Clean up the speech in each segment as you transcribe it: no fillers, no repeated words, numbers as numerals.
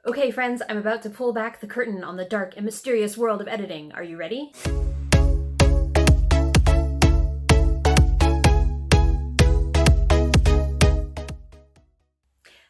Okay, friends, I'm about to pull back the curtain on the dark and mysterious world of editing. Are you ready?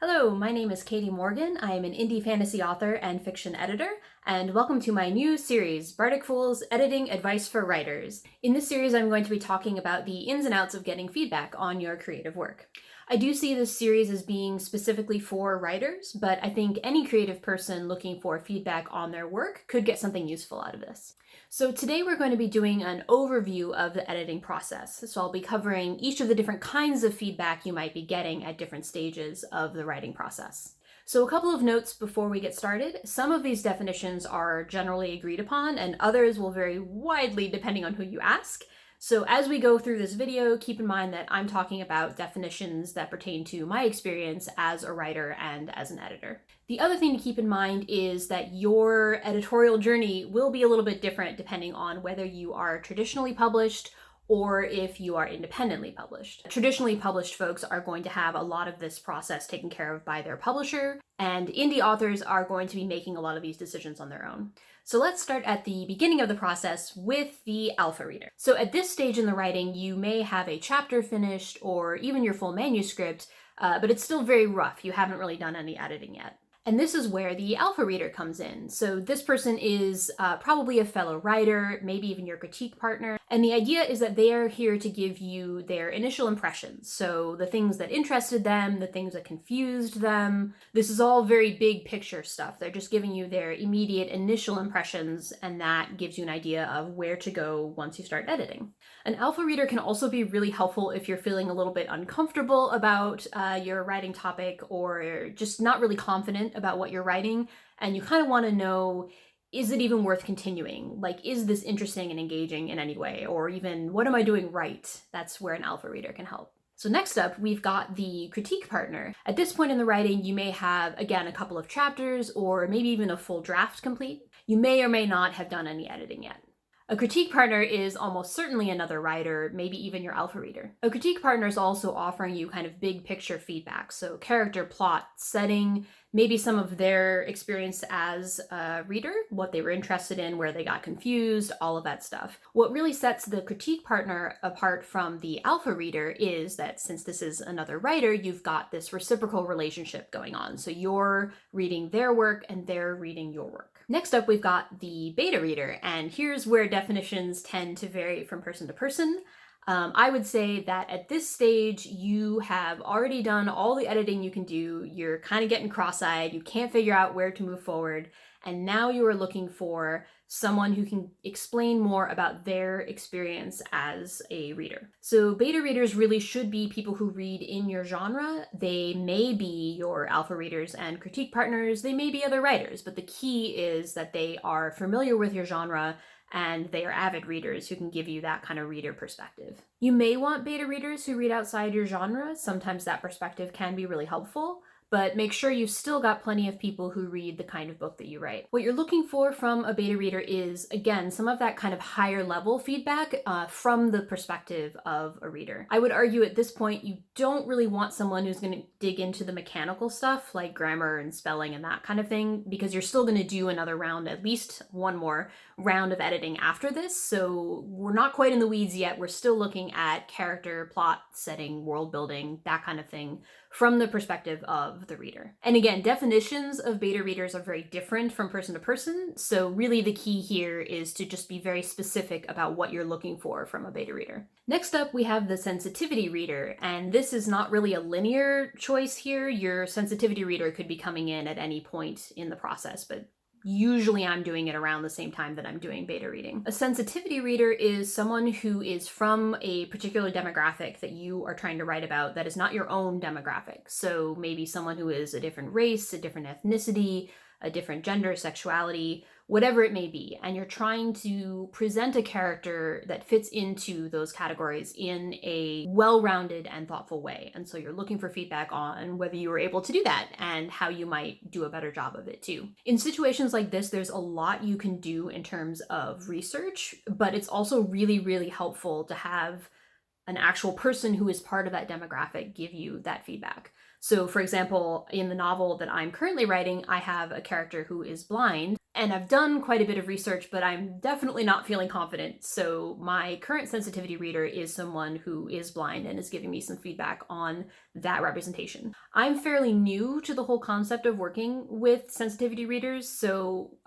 Hello, my name is Katie Morgan. I am an indie fantasy author and fiction editor, and welcome to my new series, Bardic Editing Advice for Writers. In this series, I'm going to be talking about the ins and outs of getting feedback on your creative work. I do see this series as being specifically for writers, but I think any creative person looking for feedback on their work could get something useful out of this. So today we're going to be doing an overview of the editing process. So I'll be covering each of the different kinds of feedback you might be getting at different stages of the writing process. So a couple of notes before we get started. Some of these definitions are generally agreed upon, and others will vary widely depending on who you ask. So as we go through this video, keep in mind that I'm talking about definitions that pertain to my experience as a writer and as an editor. The other thing to keep in mind is that your editorial journey will be a little bit different depending on whether you are traditionally published or if you are independently published. Traditionally published folks are going to have a lot of this process taken care of by their publisher, and indie authors are going to be making a lot of these decisions on their own. So let's start at the beginning of the process with the alpha reader. So at this stage in the writing, you may have a chapter finished or even your full manuscript, but it's still very rough. You haven't really done any editing yet. And this is where the alpha reader comes in. So this person is probably a fellow writer, maybe even your critique partner. And the idea is that they are here to give you their initial impressions. So the things that interested them, the things that confused them. This is all very big picture stuff. They're just giving you their immediate initial impressions, and that gives you an idea of where to go once you start editing. An alpha reader can also be really helpful if you're feeling a little bit uncomfortable about your writing topic, or just not really confident about what you're writing, and you kind of want to know, is it even worth continuing? Like, is this interesting and engaging in any way? Or even, what am I doing right? That's where an alpha reader can help. So next up, we've got the critique partner. At this point in the writing, you may have, again, a couple of chapters or maybe even a full draft complete. You may or may not have done any editing yet. A critique partner is almost certainly another writer, maybe even your alpha reader. A critique partner is also offering you kind of big picture feedback, so character, plot, setting, maybe some of their experience as a reader, what they were interested in, where they got confused, all of that stuff. What really sets the critique partner apart from the alpha reader is that since this is another writer, you've got this reciprocal relationship going on. So you're reading their work and they're reading your work. Next up, we've got the beta reader, and here's where definitions tend to vary from person to person. I would say that at this stage, you have already done all the editing you can do. You're kind of getting cross-eyed. You can't figure out where to move forward. And now you are looking for someone who can explain more about their experience as a reader. So beta readers really should be people who read in your genre. They may be your alpha readers and critique partners. They may be other writers, but the key is that they are familiar with your genre and they are avid readers who can give you that kind of reader perspective. You may want beta readers who read outside your genre. Sometimes that perspective can be really helpful, but make sure you've still got plenty of people who read the kind of book that you write. What you're looking for from a beta reader is, again, some of that kind of higher level feedback from the perspective of a reader. I would argue at this point, you don't really want someone who's going to dig into the mechanical stuff like grammar and spelling and that kind of thing, because you're still going to do another round, at least one more round of editing after this. So we're not quite in the weeds yet. We're still looking at character, plot, setting, world building, that kind of thing from the perspective of the reader. And again, definitions of beta readers are very different from person to person. So really the key here is to just be very specific about what you're looking for from a beta reader. Next up, we have the sensitivity reader. And this is not really a linear choice here. Your sensitivity reader could be coming in at any point in the process, but usually I'm doing it around the same time that I'm doing beta reading. A sensitivity reader is someone who is from a particular demographic that you are trying to write about that is not your own demographic. So maybe someone who is a different race, a different ethnicity, a different gender, sexuality, whatever it may be. And you're trying to present a character that fits into those categories in a well-rounded and thoughtful way. And so you're looking for feedback on whether you were able to do that and how you might do a better job of it too. In situations like this, there's a lot you can do in terms of research, but it's also really, really helpful to have an actual person who is part of that demographic give you that feedback. So for example, in the novel that I'm currently writing, I have a character who is blind, and I've done quite a bit of research, but I'm definitely not feeling confident. So my current sensitivity reader is someone who is blind and is giving me some feedback on that representation. I'm fairly new to the whole concept of working with sensitivity readers, so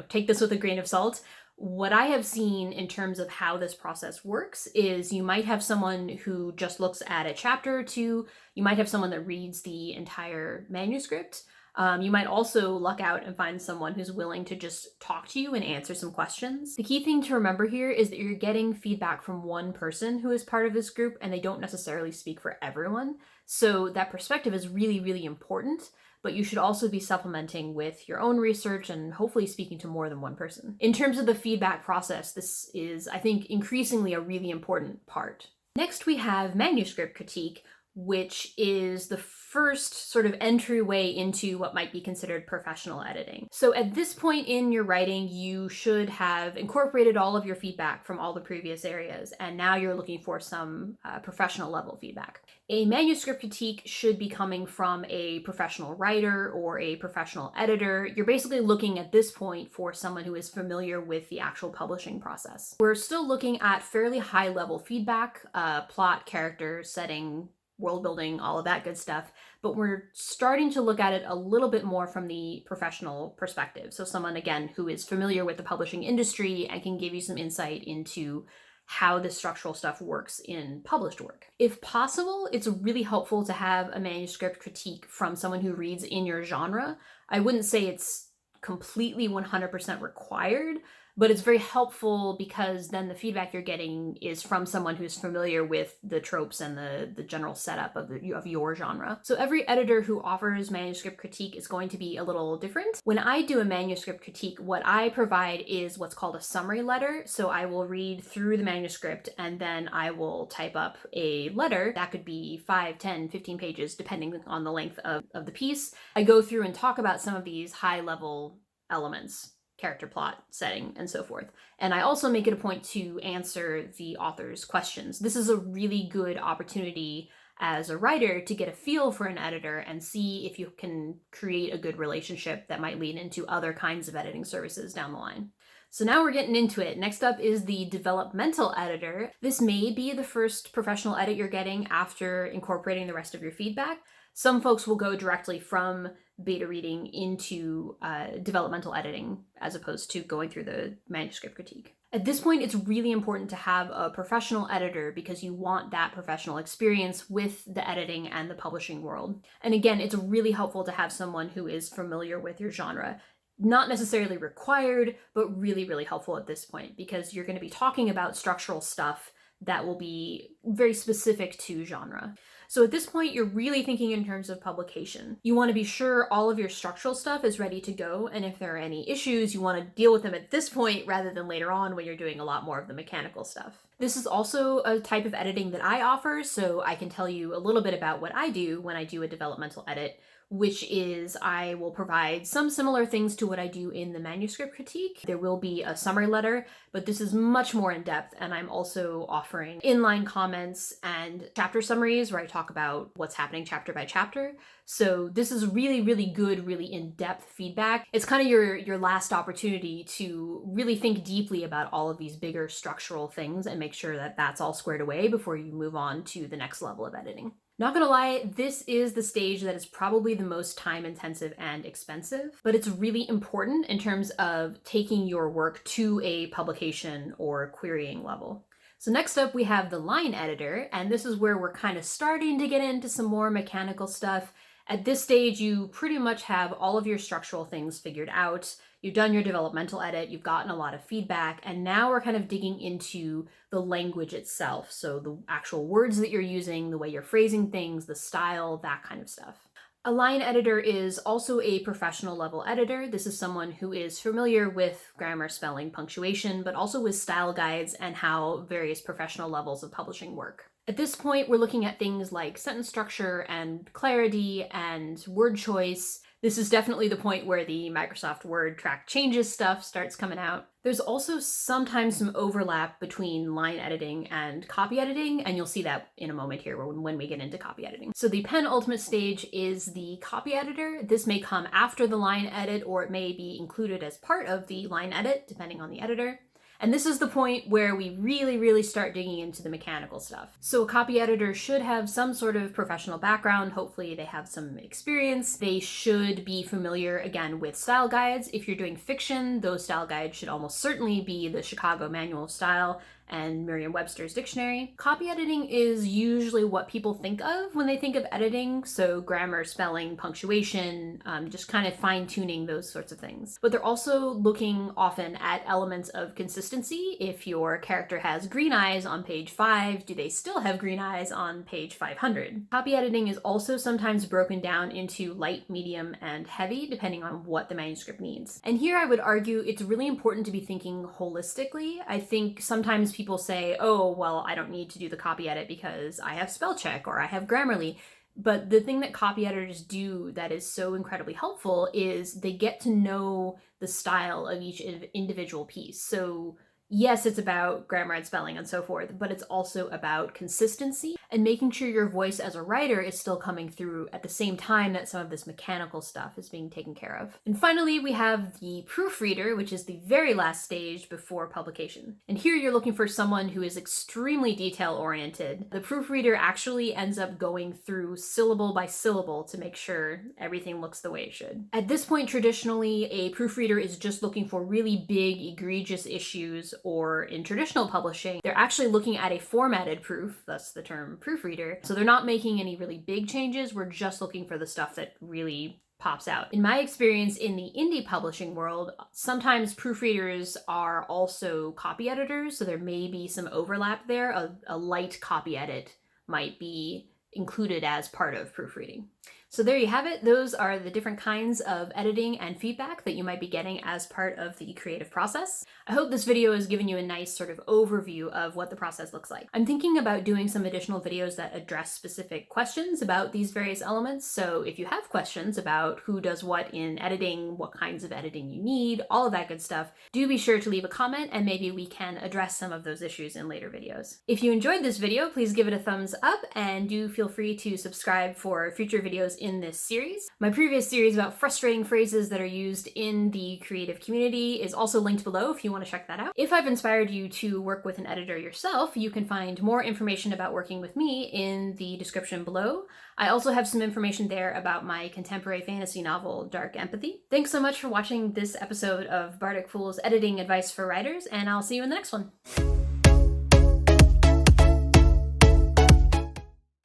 take this with a grain of salt. What I have seen in terms of how this process works is you might have someone who just looks at a chapter or two. You might have someone that reads the entire manuscript. You might also luck out and find someone who's willing to just talk to you and answer some questions. The key thing to remember here is that you're getting feedback from one person who is part of this group, and they don't necessarily speak for everyone. So that perspective is really, really important, but you should also be supplementing with your own research and hopefully speaking to more than one person. In terms of the feedback process, this is, I think, increasingly a really important part. Next, we have manuscript critique, which is the first sort of entryway into what might be considered professional editing. So at this point in your writing, you should have incorporated all of your feedback from all the previous areas, and now you're looking for some professional level feedback. A manuscript critique should be coming from a professional writer or a professional editor. You're basically looking at this point for someone who is familiar with the actual publishing process. We're still looking at fairly high level feedback, plot, character, setting, world building, all of that good stuff, but we're starting to look at it a little bit more from the professional perspective. So someone, again, who is familiar with the publishing industry and can give you some insight into how this structural stuff works in published work. If possible, it's really helpful to have a manuscript critique from someone who reads in your genre. I wouldn't say it's completely 100% required, but it's very helpful because then the feedback you're getting is from someone who's familiar with the tropes and the general setup of your genre. So every editor who offers manuscript critique is going to be a little different. When I do a manuscript critique, what I provide is what's called a summary letter. So I will read through the manuscript and then I will type up a letter. That could be 5, 10, 15 pages, depending on the length of the piece. I go through and talk about some of these high-level elements, character, plot, setting, and so forth. And I also make it a point to answer the author's questions. This is a really good opportunity as a writer to get a feel for an editor and see if you can create a good relationship that might lead into other kinds of editing services down the line. So now we're getting into it. Next up is the developmental editor. This may be the first professional edit you're getting after incorporating the rest of your feedback. Some folks will go directly from beta reading into developmental editing as opposed to going through the manuscript critique. At this point, it's really important to have a professional editor because you want that professional experience with the editing and the publishing world. And again, it's really helpful to have someone who is familiar with your genre. Not necessarily required, but really, really helpful at this point because you're going to be talking about structural stuff that will be very specific to genre. So at this point, you're really thinking in terms of publication. You want to be sure all of your structural stuff is ready to go, and if there are any issues, you want to deal with them at this point rather than later on when you're doing a lot more of the mechanical stuff. This is also a type of editing that I offer, so I can tell you a little bit about what I do when I do a developmental edit, which is I will provide some similar things to what I do in the manuscript critique. There will be a summary letter, but this is much more in depth, and I'm also offering inline comments and chapter summaries where I talk about what's happening chapter by chapter. So this is really, really good, really in-depth feedback. It's kind of your last opportunity to really think deeply about all of these bigger structural things and make sure that that's all squared away before you move on to the next level of editing. Not gonna lie, this is the stage that is probably the most time intensive and expensive, but it's really important in terms of taking your work to a publication or querying level. So next up we have the line editor, and this is where we're kind of starting to get into some more mechanical stuff. At this stage, you pretty much have all of your structural things figured out. You've done your developmental edit, you've gotten a lot of feedback, and now we're kind of digging into the language itself. So the actual words that you're using, the way you're phrasing things, the style, that kind of stuff. A line editor is also a professional level editor. This is someone who is familiar with grammar, spelling, punctuation, but also with style guides and how various professional levels of publishing work. At this point, we're looking at things like sentence structure and clarity and word choice. This is definitely the point where the Microsoft Word track changes stuff starts coming out. There's also sometimes some overlap between line editing and copy editing, and you'll see that in a moment here when we get into copy editing. So the penultimate stage is the copy editor. This may come after the line edit, or it may be included as part of the line edit, depending on the editor. And this is the point where we really start digging into the mechanical stuff. So a copy editor should have some sort of professional background. Hopefully they have some experience. They should be familiar, again, with style guides. If you're doing fiction, those style guides should almost certainly be the Chicago Manual of Style and Merriam-Webster's dictionary. Copy editing is usually what people think of when they think of editing, so grammar, spelling, punctuation, just kind of fine-tuning those sorts of things. But they're also looking often at elements of consistency. If your character has green eyes on page 5, do they still have green eyes on page 500? Copy editing is also sometimes broken down into light, medium, and heavy, depending on what the manuscript needs. And here I would argue it's really important to be thinking holistically. I think sometimes people say, oh, well, I don't need to do the copy edit because I have spell check or I have Grammarly. But the thing that copy editors do that is so incredibly helpful is they get to know the style of each individual piece. So yes, it's about grammar and spelling and so forth, but it's also about consistency and making sure your voice as a writer is still coming through at the same time that some of this mechanical stuff is being taken care of. And finally, we have the proofreader, which is the very last stage before publication. And here you're looking for someone who is extremely detail-oriented. The proofreader actually ends up going through syllable by syllable to make sure everything looks the way it should. At this point, traditionally, a proofreader is just looking for really big, egregious issues, or in traditional publishing, they're actually looking at a formatted proof, thus the term proofreader. So they're not making any really big changes, we're just looking for the stuff that really pops out. In my experience in the indie publishing world, sometimes proofreaders are also copy editors, so there may be some overlap there. A light copy edit might be included as part of proofreading. So there you have it. Those are the different kinds of editing and feedback that you might be getting as part of the creative process. I hope this video has given you a nice sort of overview of what the process looks like. I'm thinking about doing some additional videos that address specific questions about these various elements. So if you have questions about who does what in editing, what kinds of editing you need, all of that good stuff, do be sure to leave a comment and maybe we can address some of those issues in later videos. If you enjoyed this video, please give it a thumbs up and do feel free to subscribe for future videos in this series. My previous series about frustrating phrases that are used in the creative community is also linked below if you want to check that out. If I've inspired you to work with an editor yourself, you can find more information about working with me in the description below. I also have some information there about my contemporary fantasy novel, Dark Empathy. Thanks so much for watching this episode of Bardic Fool's Editing Advice for Writers, and I'll see you in the next one.